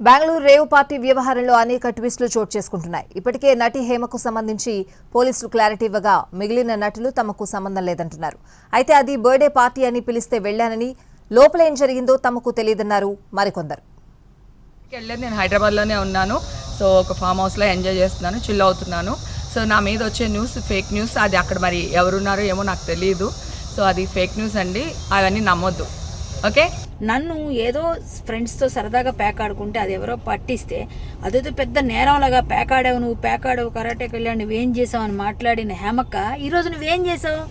Bengaluru rave party వ్యవహారంలో అనేక ట్విస్టులు చోటు చేసుకుంటున్నాయి. ఇప్పటికే నటి హేమకు సంబంధించి పోలీసులు క్లారిటీ ఇవ్వగా మిగిలిన నటులు తమకు సంబంధం లేదంటున్నారు. అయితే అది బర్త్డే పార్టీ అని పిలిస్తే వెళ్లానని, లోపల ఏం జరిగిందో తమకు తెలియదన్నారు మరికొందరు. నేను హైదరాబాద్లోనే ఉన్నాను. సో ఒక ఫామ్ హౌస్లో ఎంజాయ్ చేస్తున్నాను, చిల్ అవుతున్నాను. సో నా మీద వచ్చే న్యూస్ ఫేక్ న్యూస్. అది అక్కడ మరి ఎవరున్నారో ఏమో నాకు తెలియదు. సో అది ఫేక్ న్యూస్ అండి, అవన్నీ నమ్మొద్దు. ఓకే, నన్ను ఏదో ఫ్రెండ్స్తో సరదాగా ప్యాక్ ఆడుకుంటే అది ఎవరో పట్టిస్తే అదేదో పెద్ద నేరంలాగా ప్యాక్ ఆడావు, నువ్వు ప్యాక్ ఆడావు, కరాటేకి వెళ్ళావు, నువ్వేం చేసావు అని మాట్లాడిన హేమక్క ఈరోజు నువ్వేం చేసావు?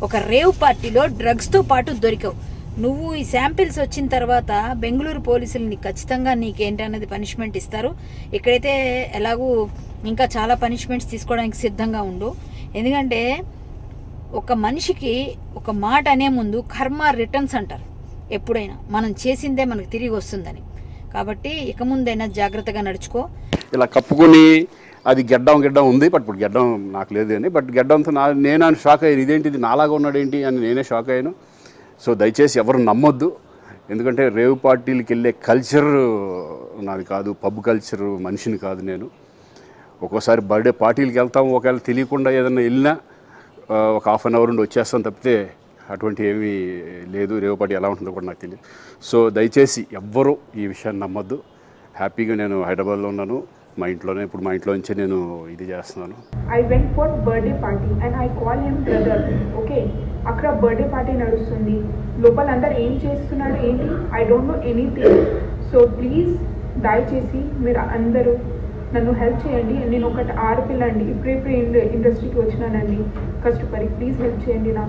ఒక రేవ్ పార్టీలో డ్రగ్స్తో పాటు దొరికావు. నువ్వు ఈ శాంపిల్స్ వచ్చిన తర్వాత బెంగళూరు పోలీసులు నీకు ఖచ్చితంగా నీకేంటన్నది పనిష్మెంట్ ఇస్తారు. ఇక్కడైతే ఎలాగూ ఇంకా చాలా పనిష్మెంట్స్ తీసుకోవడానికి సిద్ధంగా ఉండు. ఎందుకంటే ఒక మనిషికి ఒక మాట అనే ముందు కర్మ రిటర్న్స్ అంటారు. ఎప్పుడైనా మనం చేసిందే మనకు తిరిగి వస్తుందని. కాబట్టి ఇక ముందైనా జాగ్రత్తగా నడుచుకో. ఇలా కప్పుకొని అది గెడ్డం ఉంది, బట్ ఇప్పుడు గెడ్డం నాకు లేదు అని, బట్ గెడ్డంతో నేను షాక్ అయ్యాను. ఇదేంటిది నాలాగా ఉన్నాడేంటి అని నేనే షాక్ అయ్యాను. సో దయచేసి ఎవరు నమ్మొద్దు. ఎందుకంటే రేవ్ పార్టీలకు వెళ్ళే కల్చర్ నాది కాదు, పబ్ కల్చర్ మనిషిని కాదు నేను. ఒక్కోసారి బర్త్డే పార్టీలకు వెళ్తాము, ఒకవేళ తెలియకుండా ఏదైనా వెళ్ళినా ఒక హాఫ్ అన్ అవర్ నుండి వచ్చేస్తాం తప్పితే అటువంటి ఏమీ లేదు. రేవ్ పార్టీ ఎలా ఉంటుందో కూడా నాకు తెలియదు. సో దయచేసి ఎవ్వరూ ఈ విషయాన్ని నమ్మొద్దు. హ్యాపీగా నేను హైదరాబాద్లో ఉన్నాను, మా ఇంట్లోనే. ఇప్పుడు మా ఇంట్లో నుంచే నేను ఇది చేస్తున్నాను. I went for birthday party and I call him brother. Okay, అక్కడ బర్త్డే పార్టీ నడుస్తుంది, లోపల అందరు ఏం చేస్తున్నాడు ఏంటి, I don't know anything. So please దయచేసి మీరు అందరూ నన్ను హెల్ప్ చేయండి. నేను ఒకటి ఆడపిల్ల అండి, ఇప్పుడే ఇండస్ట్రీకి వచ్చినానండి కష్టపడి. ప్లీజ్ హెల్ప్ చేయండి నాకు.